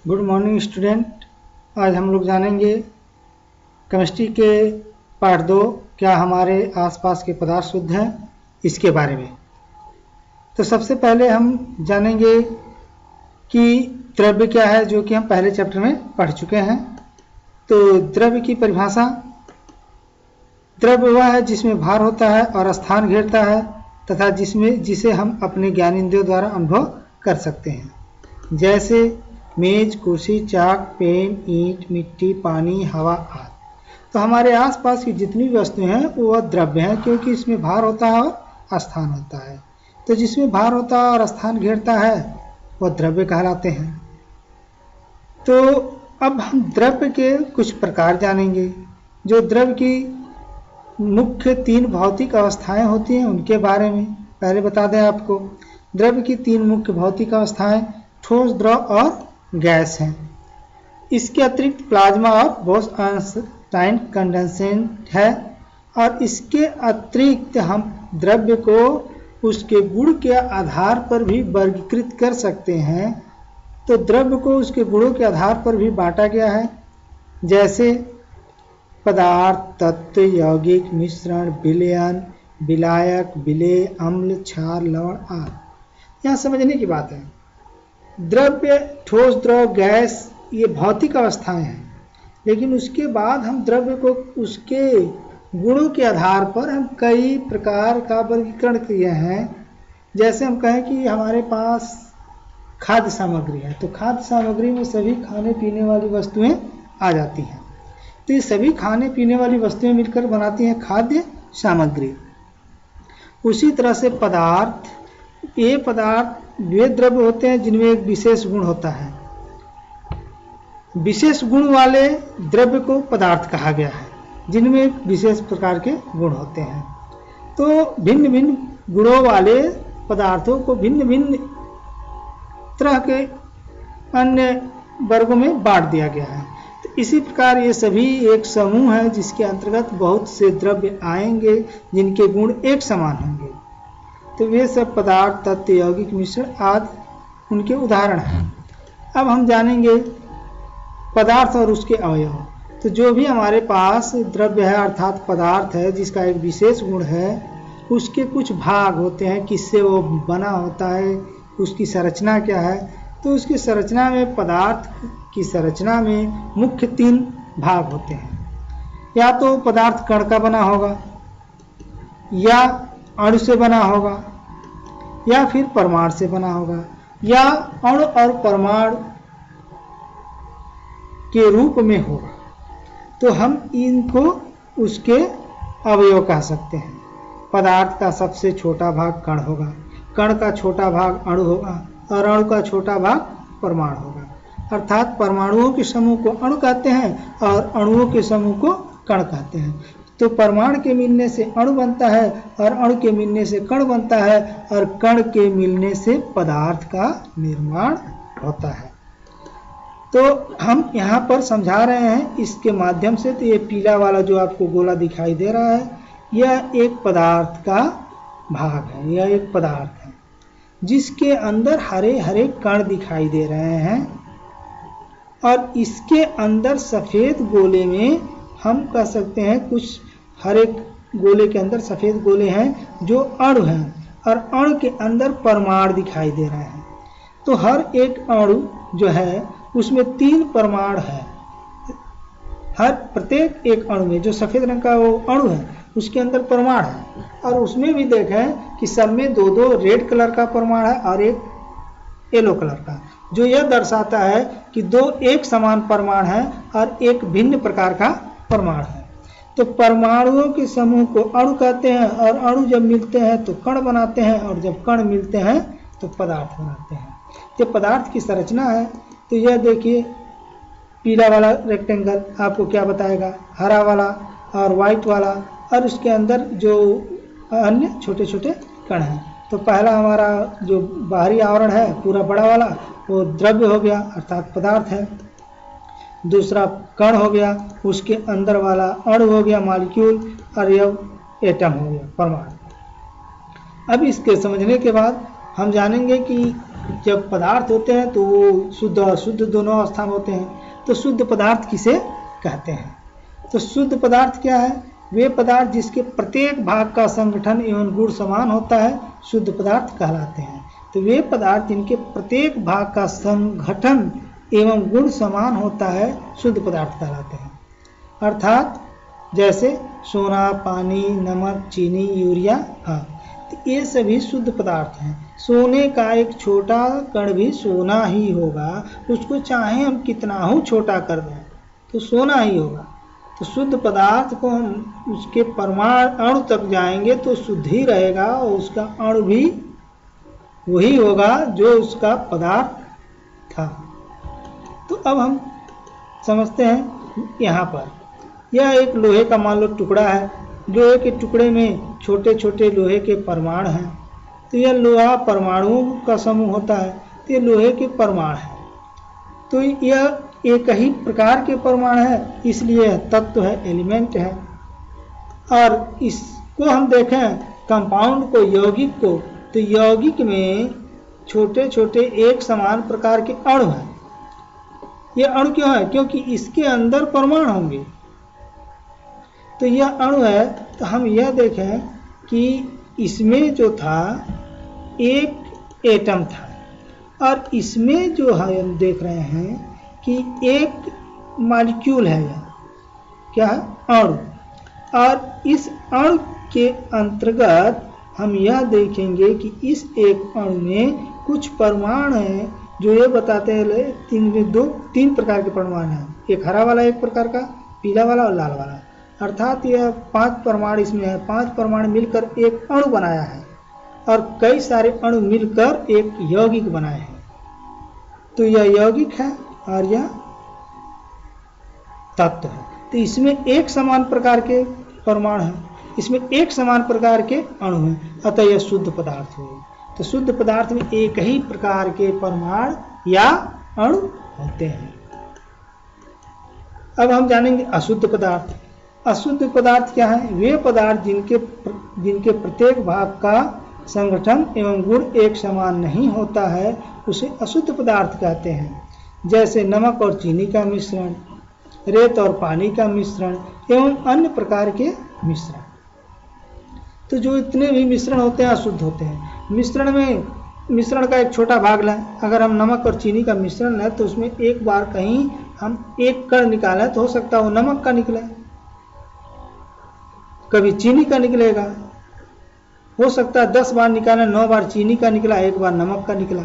Good morning student. आज हम लोग जानेंगे केमिस्ट्री के पार्ट 2 क्या हमारे आसपास के पदार्थ शुद्ध हैं इसके बारे में। तो सबसे पहले हम जानेंगे कि द्रव्य क्या है, जो कि हम पहले चैप्टर में पढ़ चुके हैं। तो द्रव्य की परिभाषा, द्रव्य वह है जिसमें भार होता है और स्थान घेरता है तथा जिसे हम अपने ज्ञानेंद्रियों द्वारा अनुभव कर सकते हैं, जैसे मेज, कुर्सी, चाक, पेन, ईंट, मिट्टी, पानी, हवा आदि। तो हमारे आसपास की जितनी भी वस्तुएं हैं वो द्रव्य हैं, क्योंकि इसमें भार होता है और स्थान होता है। तो जिसमें भार होता है और स्थान घेरता है वह द्रव्य कहलाते हैं। तो अब हम द्रव्य के कुछ प्रकार जानेंगे। जो द्रव्य की मुख्य 3 भौतिक अवस्थाएं होती हैं उनके बारे में पहले बता दें आपको। द्रव्य की 3 मुख्य भौतिक अवस्थाएं ठोस, द्रव और गैस हैं। इसके अतिरिक्त प्लाज्मा और बोस-आइंस्टाइन कंडेंसेट है। और इसके अतिरिक्त हम द्रव्य को उसके गुण के आधार पर भी वर्गीकृत कर सकते हैं। तो द्रव्य को उसके गुणों के आधार पर भी बांटा गया है, जैसे पदार्थ, तत्व, यौगिक, मिश्रण, विलयन, विलायक, विलेय, अम्ल, क्षार, लवण आदि। यहाँ समझने की बात है, द्रव्य, ठोस, द्रव, गैस ये भौतिक अवस्थाएं हैं, लेकिन उसके बाद हम द्रव्य को उसके गुणों के आधार पर हम कई प्रकार का वर्गीकरण किए हैं। जैसे हम कहें कि हमारे पास खाद्य सामग्री है, तो खाद्य सामग्री में सभी खाने पीने वाली वस्तुएं आ जाती हैं। तो ये सभी खाने पीने वाली वस्तुएं मिलकर बनाती हैं खाद्य सामग्री। उसी तरह से पदार्थ, ये पदार्थ वे द्रव्य होते हैं जिनमें एक विशेष गुण होता है। विशेष गुण वाले द्रव्य को पदार्थ कहा गया है, जिनमें एक विशेष प्रकार के गुण होते हैं। तो भिन्न भिन्न गुणों वाले पदार्थों को भिन्न भिन्न तरह के अन्य वर्गों में बांट दिया गया है। तो इसी प्रकार ये सभी एक समूह है जिसके अंतर्गत बहुत से द्रव्य आएंगे जिनके गुण एक समान होंगे। तो वे सब पदार्थ, तत्व, यौगिक, मिश्रण आदि उनके उदाहरण हैं। अब हम जानेंगे पदार्थ और उसके अवयव। तो जो भी हमारे पास द्रव्य है अर्थात पदार्थ है जिसका एक विशेष गुण है, उसके कुछ भाग होते हैं, किससे वो बना होता है, उसकी संरचना क्या है। तो उसकी संरचना में, पदार्थ की संरचना में मुख्य 3 भाग होते हैं। या तो पदार्थ कण का बना होगा, या अणु से बना होगा, या फिर परमाणु से बना होगा, या अणु और परमाणु के रूप में होगा। तो हम इनको उसके अवयव कह सकते हैं। पदार्थ का सबसे छोटा भाग कण होगा, कण का छोटा भाग अणु होगा और अणु का छोटा भाग परमाणु होगा। अर्थात परमाणुओं के समूह को अणु कहते हैं और अणुओं के समूह को कण कहते हैं। तो परमाणु के मिलने से अणु बनता है और अणु के मिलने से कण बनता है और कण के मिलने से पदार्थ का निर्माण होता है। तो हम यहाँ पर समझा रहे हैं इसके माध्यम से। तो ये पीला वाला जो आपको गोला दिखाई दे रहा है, यह एक पदार्थ का भाग है। यह एक पदार्थ है जिसके अंदर हरे हरे कण दिखाई दे रहे हैं, और इसके अंदर सफ़ेद गोले में हम कह सकते हैं कुछ हरे गोले के अंदर सफ़ेद गोले हैं जो अणु हैं, और अणु के अंदर परमाणु दिखाई दे रहे हैं। तो हर एक अणु जो है उसमें 3 परमाणु है। हर प्रत्येक एक अणु में, जो सफ़ेद रंग का वो अणु है उसके अंदर परमाणु है, और उसमें भी देखें कि सब में 2-2 रेड कलर का परमाणु है और एक येलो कलर का, जो यह दर्शाता है कि 2 एक समान परमाणु हैं और एक भिन्न प्रकार का परमाणु है। तो परमाणुओं के समूह को अणु कहते हैं, और अणु जब मिलते हैं तो कण बनाते हैं, और जब कण मिलते हैं तो पदार्थ बनाते हैं। ये पदार्थ की संरचना है। तो यह देखिए पीला वाला रेक्टेंगल आपको क्या बताएगा, हरा वाला और वाइट वाला, और उसके अंदर जो अन्य छोटे छोटे कण हैं। तो पहला हमारा जो बाहरी आवरण है पूरा बड़ा वाला वो द्रव्य हो गया अर्थात पदार्थ है। दूसरा कण हो गया, उसके अंदर वाला अणु हो गया मॉलिक्यूल, और यह एटम हो गया परमाणु। अब इसके समझने के बाद हम जानेंगे कि जब पदार्थ होते हैं तो वो शुद्ध और अशुद्ध दोनों अवस्था में होते हैं। तो शुद्ध पदार्थ किसे कहते हैं? तो शुद्ध पदार्थ क्या है? वे पदार्थ जिसके प्रत्येक भाग का संगठन एवं गुण समान होता है शुद्ध पदार्थ कहलाते हैं। तो वे पदार्थ जिनके प्रत्येक भाग का संगठन एवं गुण समान होता है शुद्ध पदार्थ कहलाते हैं। अर्थात जैसे सोना, पानी, नमक, चीनी, यूरिया आदि, तो ये सभी शुद्ध पदार्थ हैं। सोने का एक छोटा कण भी सोना ही होगा, उसको चाहे हम कितना ही छोटा कर दें तो सोना ही होगा। तो शुद्ध पदार्थ को हम उसके परमाणु अणु तक जाएंगे तो शुद्ध ही रहेगा और उसका अणु भी वही होगा जो उसका पदार्थ था। तो अब हम समझते हैं यहाँ पर, यह एक लोहे का मान लो टुकड़ा है। लोहे के टुकड़े में छोटे छोटे लोहे के परमाणु हैं। तो यह लोहा परमाणुओं का समूह होता है, तो ये लोहे के परमाणु हैं। तो यह एक ही प्रकार के परमाणु है, इसलिए यह तत्व है, एलिमेंट है। और इसको हम देखें कंपाउंड को, यौगिक को, तो यौगिक में छोटे छोटे एक समान प्रकार के अणु हैं। ये अणु क्यों है? क्योंकि इसके अंदर परमाणु होंगे। तो यह अणु है। तो हम यह देखें कि इसमें जो था एक एटम था और इसमें जो है हम देख रहे हैं कि एक मॉलिक्यूल है, यह क्या है? अणु। और इस अणु के अंतर्गत हम यह देखेंगे कि इस एक अणु में कुछ परमाणु हैं जो ये बताते हैं तीन प्रकार के परमाणु हैं। एक हरा वाला, एक प्रकार का पीला वाला और लाल वाला। अर्थात यह 5 परमाणु इसमें है। 5 परमाणु मिलकर एक अणु बनाया है और कई सारे अणु मिलकर एक यौगिक बनाए हैं। तो यह यौगिक है और यह तत्व है। तो इसमें एक समान प्रकार के परमाणु हैं, इसमें एक समान प्रकार के अणु हैं, अतः यह शुद्ध पदार्थ हुए। तो शुद्ध पदार्थ में एक ही प्रकार के परमाणु या अणु होते हैं। अब हम जानेंगे अशुद्ध पदार्थ। अशुद्ध पदार्थ क्या है? वे पदार्थ जिनके प्रत्येक भाग का संगठन एवं गुण एक समान नहीं होता है उसे अशुद्ध पदार्थ कहते हैं। जैसे नमक और चीनी का मिश्रण, रेत और पानी का मिश्रण एवं अन्य प्रकार के मिश्रण। तो जो इतने भी मिश्रण होते हैं अशुद्ध होते हैं। मिश्रण का एक छोटा भाग लें, अगर हम नमक और चीनी का मिश्रण लें तो उसमें एक बार कहीं हम एक कण निकालें तो हो सकता है वो नमक का निकले, कभी चीनी का निकलेगा। हो सकता है 10 बार निकालें, 9 बार चीनी का निकला, 1 बार नमक का निकला।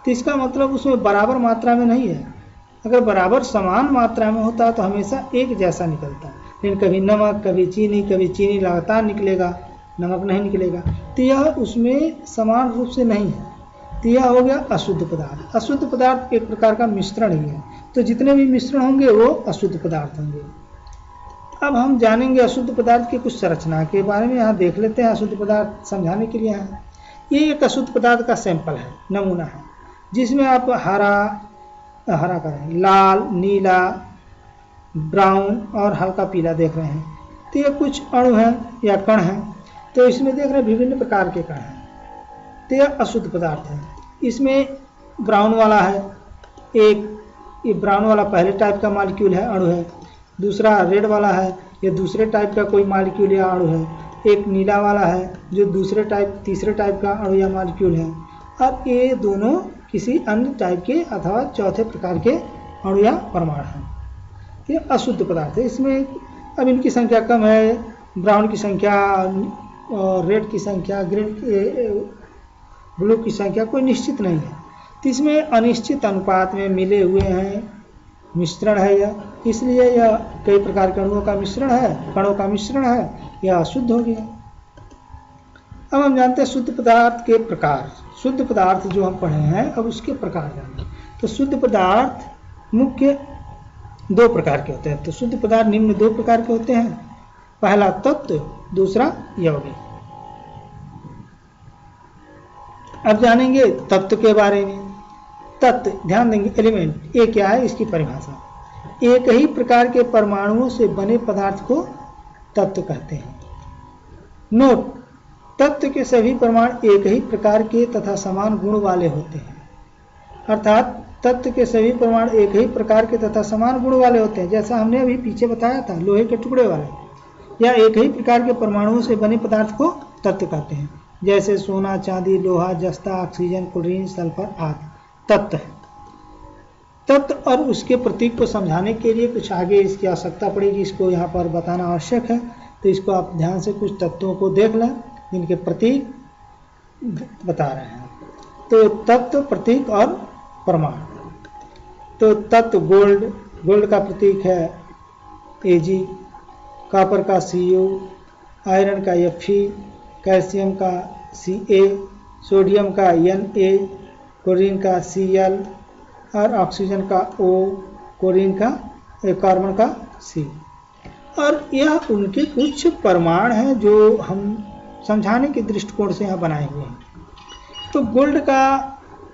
तो इसका मतलब उसमें बराबर मात्रा में नहीं है। अगर बराबर समान मात्रा में होता तो हमेशा एक जैसा निकलता, लेकिन कभी नमक, कभी चीनी लगातार निकलेगा, नमक नहीं निकलेगा। तो यह उसमें समान रूप से नहीं है। तो यह हो गया अशुद्ध पदार्थ। अशुद्ध पदार्थ एक प्रकार का मिश्रण ही है। तो जितने भी मिश्रण होंगे वो अशुद्ध पदार्थ होंगे। अब हम जानेंगे अशुद्ध पदार्थ की कुछ संरचना के बारे में। यहाँ देख लेते हैं अशुद्ध पदार्थ समझाने के लिए है। ये एक अशुद्ध पदार्थ का सैंपल है, नमूना है, जिसमें आप हरा करें, लाल, नीला, ब्राउन और हल्का पीला देख रहे हैं। तो ये कुछ अणु हैं या कण हैं। तो इसमें देख रहे हैं विभिन्न प्रकार के कण हैं। तो यह अशुद्ध पदार्थ है। इसमें ब्राउन वाला है, ये ब्राउन वाला पहले टाइप का मॉलिक्यूल है, अणु है। दूसरा रेड वाला है, ये दूसरे टाइप का कोई मॉलिक्यूल या अणु है। एक नीला वाला है जो तीसरे टाइप का अणु या मॉलिक्यूल है। और ये दोनों किसी अन्य टाइप के अथवा चौथे प्रकार के अणु या परमाणु हैं। ये अशुद्ध पदार्थ है। इसमें अब इनकी संख्या कम है, ब्राउन की संख्या और रेड की संख्या, ब्लू की संख्या कोई निश्चित नहीं है। तो इसमें अनिश्चित अनुपात में मिले हुए हैं, मिश्रण है यह, इसलिए यह कई प्रकार के अणुओं का मिश्रण है, कणों का मिश्रण है, यह अशुद्ध हो गया। अब हम जानते हैं शुद्ध पदार्थ के प्रकार। शुद्ध पदार्थ जो हम पढ़े हैं अब उसके प्रकार जानें। तो शुद्ध पदार्थ मुख्य 2 प्रकार के होते हैं। तो शुद्ध पदार्थ निम्न 2 प्रकार के होते हैं। पहला तत्व, दूसरा यौगिक। अब जानेंगे तत्व के बारे में। तत्व, ध्यान देंगे, एलिमेंट, ये क्या है इसकी परिभाषा। एक ही प्रकार के परमाणुओं से बने पदार्थ को तत्व कहते हैं। नोट, तत्व के सभी परमाणु एक ही प्रकार के तथा समान गुण वाले होते हैं। अर्थात तत्व के सभी परमाणु एक ही प्रकार के तथा समान गुण वाले होते हैं, जैसा हमने अभी पीछे बताया था लोहे के टुकड़े वाले, या एक ही प्रकार के परमाणुओं से बने पदार्थ को तत्व कहते हैं, जैसे सोना, चांदी, लोहा, जस्ता, ऑक्सीजन, क्लोरीन, सल्फर आदि तत्व है। तत्व और उसके प्रतीक को समझाने के लिए कुछ आगे इसकी आवश्यकता पड़ेगी, इसको यहाँ पर बताना आवश्यक है। तो इसको आप ध्यान से कुछ तत्वों को देख लें जिनके प्रतीक बता रहे हैं। तो तत्व, प्रतीक और प्रमाण। तो तत्व गोल्ड का प्रतीक है Ag, कॉपर का Cu, आयरन का Fe, कैल्शियम का Ca, सोडियम का Na, क्लोरीन का Cl और ऑक्सीजन का O, कार्बन का C। और यह उनके कुछ प्रमाण हैं जो हम समझाने के दृष्टिकोण से यहाँ बनाए हुए हैं। तो गोल्ड का,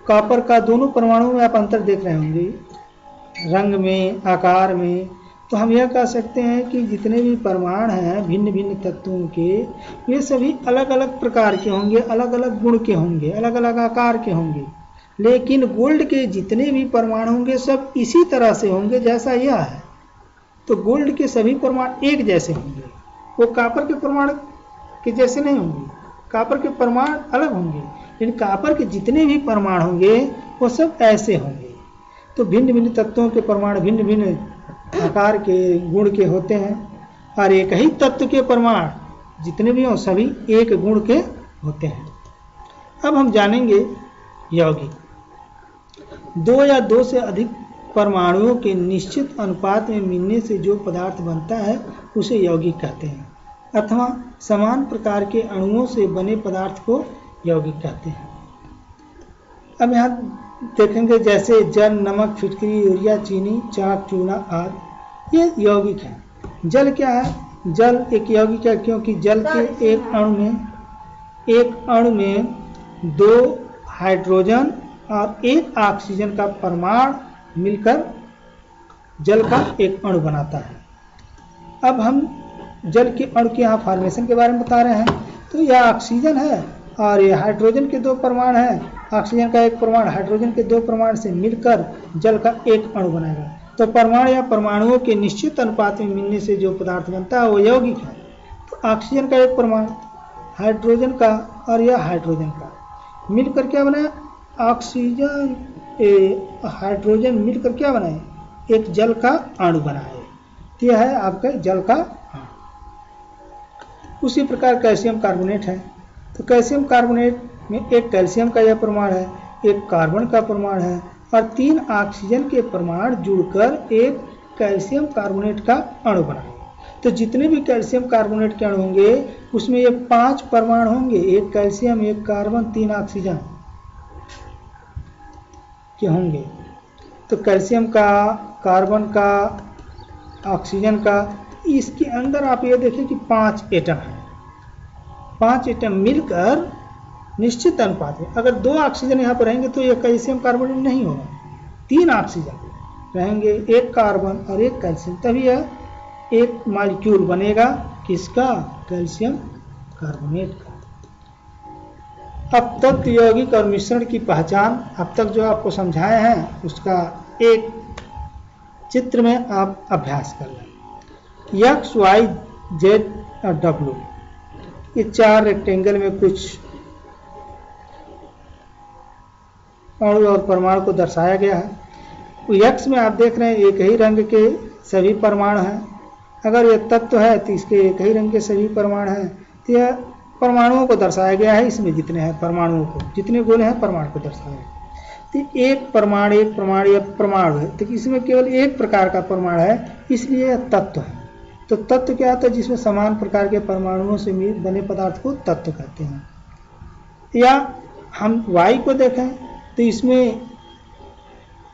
कॉपर का, दोनों परमाणुओं में आप अंतर देख रहे होंगे, रंग में, आकार में। तो हम यह कह सकते हैं कि जितने भी परमाणु हैं भिन्न भिन्न तत्वों के, वे सभी अलग अलग प्रकार के होंगे, अलग अलग गुण के होंगे, अलग अलग आकार के होंगे। लेकिन गोल्ड के जितने भी परमाणु होंगे सब इसी तरह से होंगे जैसा यह है। तो गोल्ड के सभी परमाणु एक जैसे होंगे, वो कॉपर के परमाणु के जैसे नहीं होंगे, कॉपर के परमाणु अलग होंगे। लेकिन कॉपर के जितने भी परमाणु होंगे वो सब ऐसे होंगे। तो भिन्न भिन्न तत्वों के परमाणु भिन्न भिन्न आकार के, गुण के होते हैं, और एक ही तत्व के परमाणु जितने भी हों सभी एक गुण के होते हैं। अब हम जानेंगे यौगिक। दो या दो से अधिक परमाणुओं के निश्चित अनुपात में मिलने से जो पदार्थ बनता है उसे यौगिक कहते हैं, अथवा समान प्रकार के अणुओं से बने पदार्थ को यौगिक कहते हैं। अब यहाँ देखेंगे जैसे जल, नमक, फिटकरी, यूरिया, चीनी, चाक, चूना आदि ये यौगिक हैं। जल क्या है? जल एक यौगिक है क्योंकि जल के एक अणु में 2 हाइड्रोजन और 1 ऑक्सीजन का परमाणु मिलकर जल का एक अणु बनाता है। अब हम जल के अणु के यहाँ फॉर्मेशन के बारे में बता रहे हैं। तो यह ऑक्सीजन है और ये हाइड्रोजन के 2 परमाणु हैं, ऑक्सीजन का 1 परमाणु हाइड्रोजन के 2 परमाणु से मिलकर जल का एक अणु बनाएगा। तो परमाणु या परमाणुओं के निश्चित अनुपात में मिलने से जो पदार्थ बनता है वो यौगिक है। तो ऑक्सीजन का 1 परमाणु, हाइड्रोजन का और यह हाइड्रोजन का मिलकर क्या बनाए? ऑक्सीजन हाइड्रोजन मिलकर क्या बनाए? एक जल का अणु बनाए। तो यह है आपका जल का अणु। उसी प्रकार कैल्शियम कार्बोनेट है। तो कैल्शियम कार्बोनेट में एक कैल्शियम का यह परमाणु है, एक कार्बन का परमाणु है और 3 ऑक्सीजन के परमाणु जुड़कर एक कैल्शियम कार्बोनेट का अणु बनाए। तो जितने भी कैल्शियम कार्बोनेट के अणु होंगे उसमें ये 5 परमाणु होंगे, एक कैल्शियम, एक कार्बन, 3 ऑक्सीजन के होंगे। तो कैल्शियम का, कार्बन का, ऑक्सीजन का, इसके अंदर आप ये देखिए कि 5 एटम हैं। 5 एटम मिलकर निश्चित अनुपात में, अगर 2 ऑक्सीजन यहाँ पर रहेंगे तो यह कैल्शियम कार्बोनेट नहीं होगा, 3 ऑक्सीजन रहेंगे, 1 कार्बन और 1 कैल्शियम, तभी यह एक मॉलिक्यूल बनेगा। किसका? कैल्शियम कार्बोनेट का। अब तत्व, यौगिक और मिश्रण की पहचान अब तक जो आपको समझाए हैं उसका एक चित्र में आप अभ्यास कर लें। X, Y, Z और W ये 4 रेक्टेंगल में कुछ अणु और परमाणु को दर्शाया गया है। X में आप देख रहे हैं एक ही रंग के सभी परमाणु हैं। अगर यह तत्व है तो इसके एक ही रंग के सभी परमाणु हैं। तो यह परमाणुओं को दर्शाया गया है, इसमें जितने हैं परमाणुओं को, जितने गोले हैं परमाणु को दर्शाया है। तो एक परमाणु या परमाणु है, तो इसमें केवल एक प्रकार का परमाणु है, इसलिए यह तत्व है। तो तत्व क्या होता है? जिसमें समान प्रकार के परमाणुओं से बने पदार्थ को तत्व कहते हैं। या हम वायु को देखें तो इसमें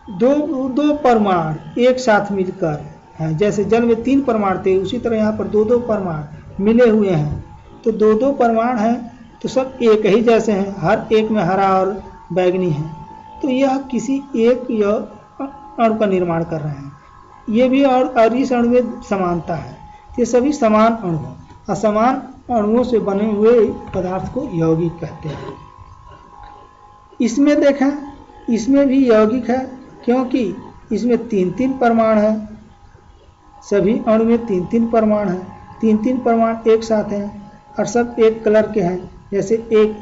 दो परमाणु एक साथ मिलकर हैं। जैसे जल में 3 परमाणु थे, उसी तरह यहाँ पर 2 परमाणु मिले हुए हैं। तो 2 परमाणु हैं तो सब एक ही जैसे हैं, हर एक में हरा और बैगनी है। तो यह किसी एक अणु का निर्माण कर रहे हैं। ये भी और इस अणु में समानता है। ये सभी समान अणु हैं। असमान अणुओं से बने हुए पदार्थ को यौगिक कहते हैं। इसमें देखें इसमें भी यौगिक है, क्योंकि इसमें 3-3 परमाणु है, सभी अणु में 3-3 परमाणु है, 3-3 परमाणु एक साथ हैं और सब एक कलर के हैं। जैसे एक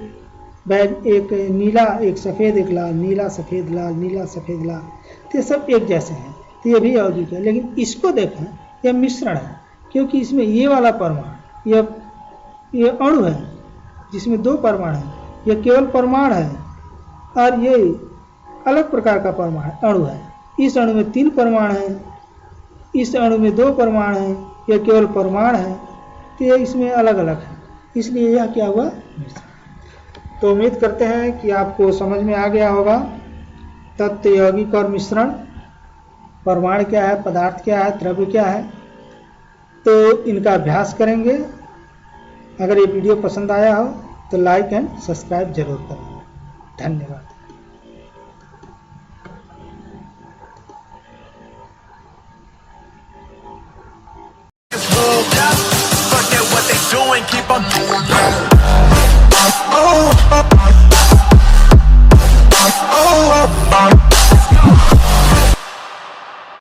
बैग, एक नीला, एक सफ़ेद, एक लाल, नीला सफ़ेद लाल, नीला सफ़ेद लाल, तो ये सब एक जैसे हैं, तो ये भी यौगिक है। लेकिन इसको देखें, यह मिश्रण है, क्योंकि इसमें ये वाला परमाणु, ये अणु है जिसमें 2 परमाणु है, यह केवल परमाणु है, और ये अलग प्रकार का परमाणु अणु है। इस अणु में 3 परमाणु हैं, इस अणु में 2 परमाणु हैं, यह केवल परमाणु है, तो ये इसमें अलग अलग है, इसलिए यह क्या हुआ, मिश्रण। तो उम्मीद करते हैं कि आपको समझ में आ गया होगा तत्व, यौगिक और मिश्रण, परमाणु क्या है, पदार्थ क्या है, द्रव्य क्या है। तो इनका अभ्यास करेंगे। अगर ये वीडियो पसंद आया हो तो लाइक एंड सब्सक्राइब जरूर करें। धन्यवाद। Forget what they doing, keep on